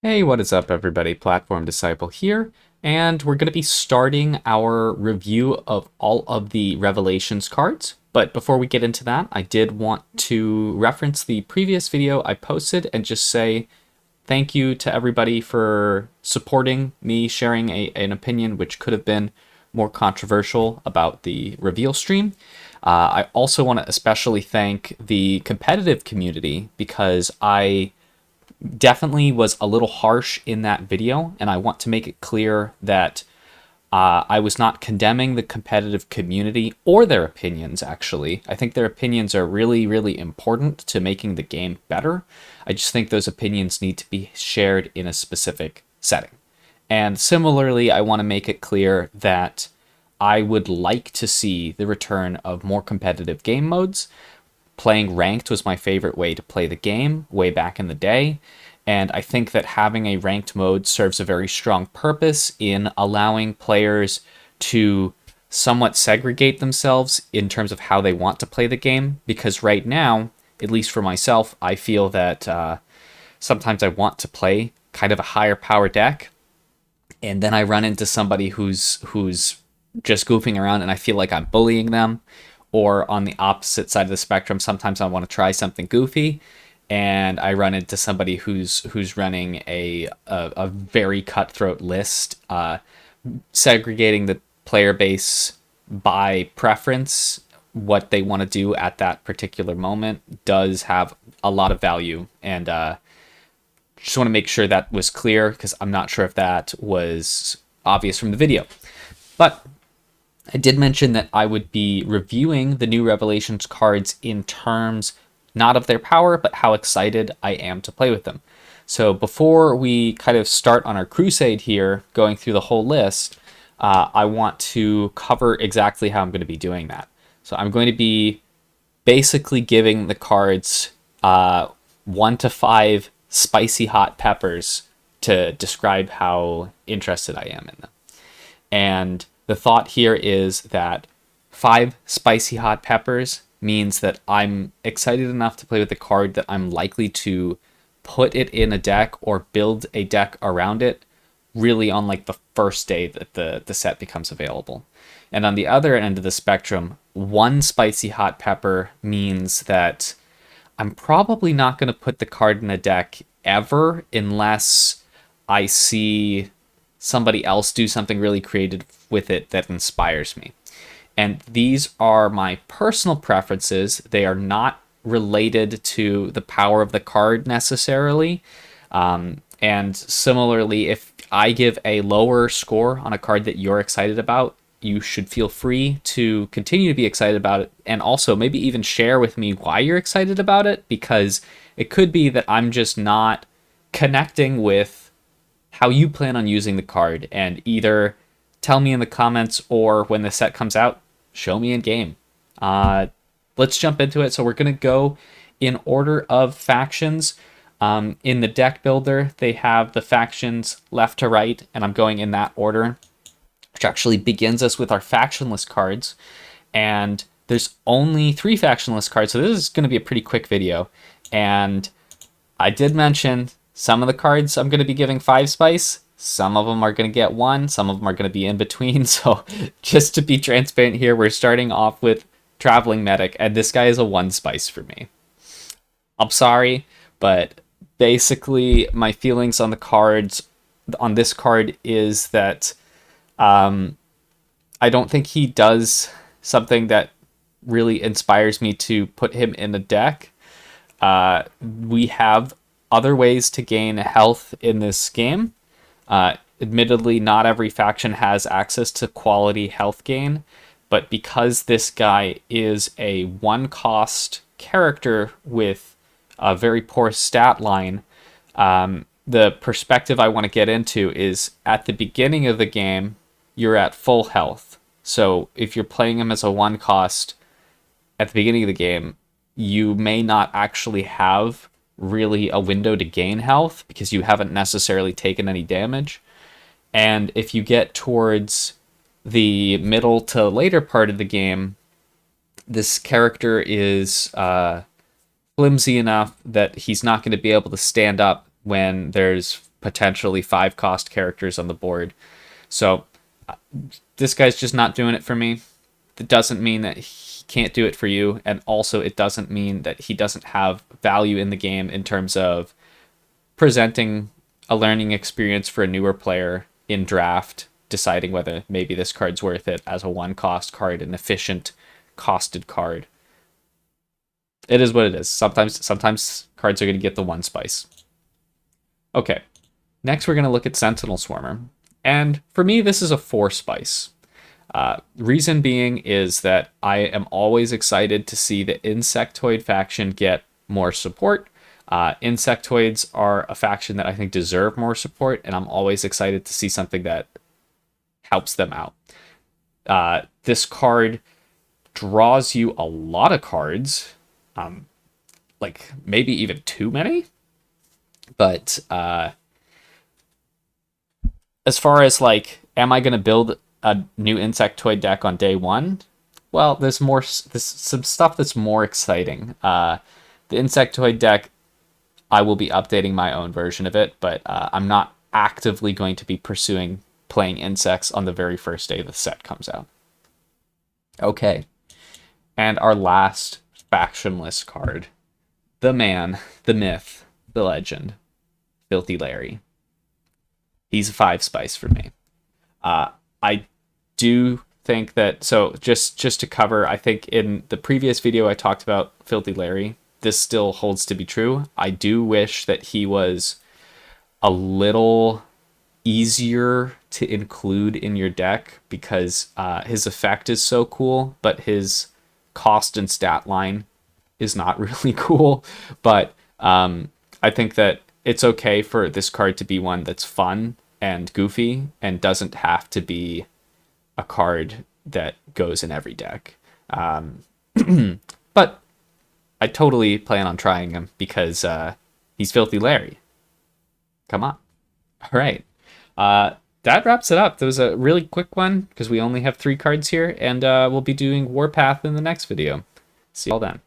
Hey, what is up, everybody? Platform Disciple here, and we're going to be starting our review of all of the Revelations cards. But before we get into that, I did want to reference the previous video I posted and just say thank you to everybody for supporting me sharing an opinion which could have been more controversial about the reveal stream. I also want to especially thank the competitive community because I definitely was a little harsh in that video, and I want to make it clear that I was not condemning the competitive community or their opinions, actually. I think their opinions are really, really important to making the game better. I just think those opinions need to be shared in a specific setting. And similarly, I want to make it clear that I would like to see the return of more competitive game modes. Playing ranked was my favorite way to play the game way back in the day. And I think that having a ranked mode serves a very strong purpose in allowing players to somewhat segregate themselves in terms of how they want to play the game. Because right now, at least for myself, I feel that sometimes I want to play kind of a higher power deck, and then I run into somebody who's just goofing around, and I feel like I'm bullying them. Or on the opposite side of the spectrum, sometimes I want to try something goofy, and I run into somebody who's running a very cutthroat list, segregating the player base by preference. What they want to do at that particular moment does have a lot of value, and just want to make sure that was clear because I'm not sure if that was obvious from the video. But I did mention that I would be reviewing the new Revelations cards in terms not of their power, but how excited I am to play with them. So before we kind of start on our crusade here, going through the whole list, I want to cover exactly how I'm going to be doing that. So I'm going to be basically giving the cards 1 to 5 spicy hot peppers to describe how interested I am in them. And the thought here is that 5 spicy hot peppers means that I'm excited enough to play with the card that I'm likely to put it in a deck or build a deck around it really on like the first day that the set becomes available. And on the other end of the spectrum, 1 spicy hot pepper means that I'm probably not going to put the card in a deck ever unless I see somebody else do something really creative with it that inspires me. And these are my personal preferences. They are not related to the power of the card necessarily. And similarly, if I give a lower score on a card that you're excited about, you should feel free to continue to be excited about it, and also maybe even share with me why you're excited about it, because it could be that I'm just not connecting with how you plan on using the card, and either tell me in the comments or when the set comes out, show me in game. Let's jump into it. So we're going to go in order of factions. In the deck builder, they have the factions left to right, and I'm going in that order, which actually begins us with our factionless cards. And there's only 3 factionless cards, so this is going to be a pretty quick video. And I did mention some of the cards I'm going to be giving 5 spice. Some of them are going to get 1. Some of them are going to be in between. So just to be transparent here, we're starting off with Traveling Medic, and this guy is a 1 spice for me. I'm sorry, but basically my feelings on the cards, on this card, is that I don't think he does something that really inspires me to put him in the deck. We have other ways to gain health in this game. Admittedly, not every faction has access to quality health gain, but because this guy is a 1-cost character with a very poor stat line, the perspective I want to get into is at the beginning of the game, you're at full health. So if you're playing him as a 1-cost at the beginning of the game, you may not actually have really a window to gain health because you haven't necessarily taken any damage. And if you get towards the middle to later part of the game, this character is flimsy enough that he's not going to be able to stand up when there's potentially 5-cost characters on the board. So this guy's just not doing it for me. That doesn't mean that he can't do it for you, and also it doesn't mean that he doesn't have value in the game in terms of presenting a learning experience for a newer player in draft, deciding whether maybe this card's worth it as a 1-cost card, an efficient costed card. It is what it is. Sometimes cards are going to get the 1 spice. Okay, next we're going to look at Sentinel Swarmer. And for me, this is a 4 spice. Reason being is that I am always excited to see the Insectoid faction get more support. Insectoids are a faction that I think deserve more support, and I'm always excited to see something that helps them out. This card draws you a lot of cards, like maybe even too many. But as far as like, am I going to build a new Insectoid deck on day 1? Well, there's some stuff that's more exciting. The Insectoid deck, I will be updating my own version of it, but I'm not actively going to be pursuing playing insects on the very first day the set comes out. Okay, and our last factionless card, the man, the myth, the legend, Filthy Larry. He's a 5 spice for me. I do think that, so just to cover, I think in the previous video I talked about Filthy Larry. This still holds to be true. I do wish that he was a little easier to include in your deck, because his effect is so cool, but his cost and stat line is not really cool. But I think that it's okay for this card to be one that's fun and goofy and doesn't have to be a card that goes in every deck. But I totally plan on trying him because he's Filthy Larry. Come on. All right. That wraps it up. That was a really quick one because we only have 3 cards here, and we'll be doing Warpath in the next video. See you all then.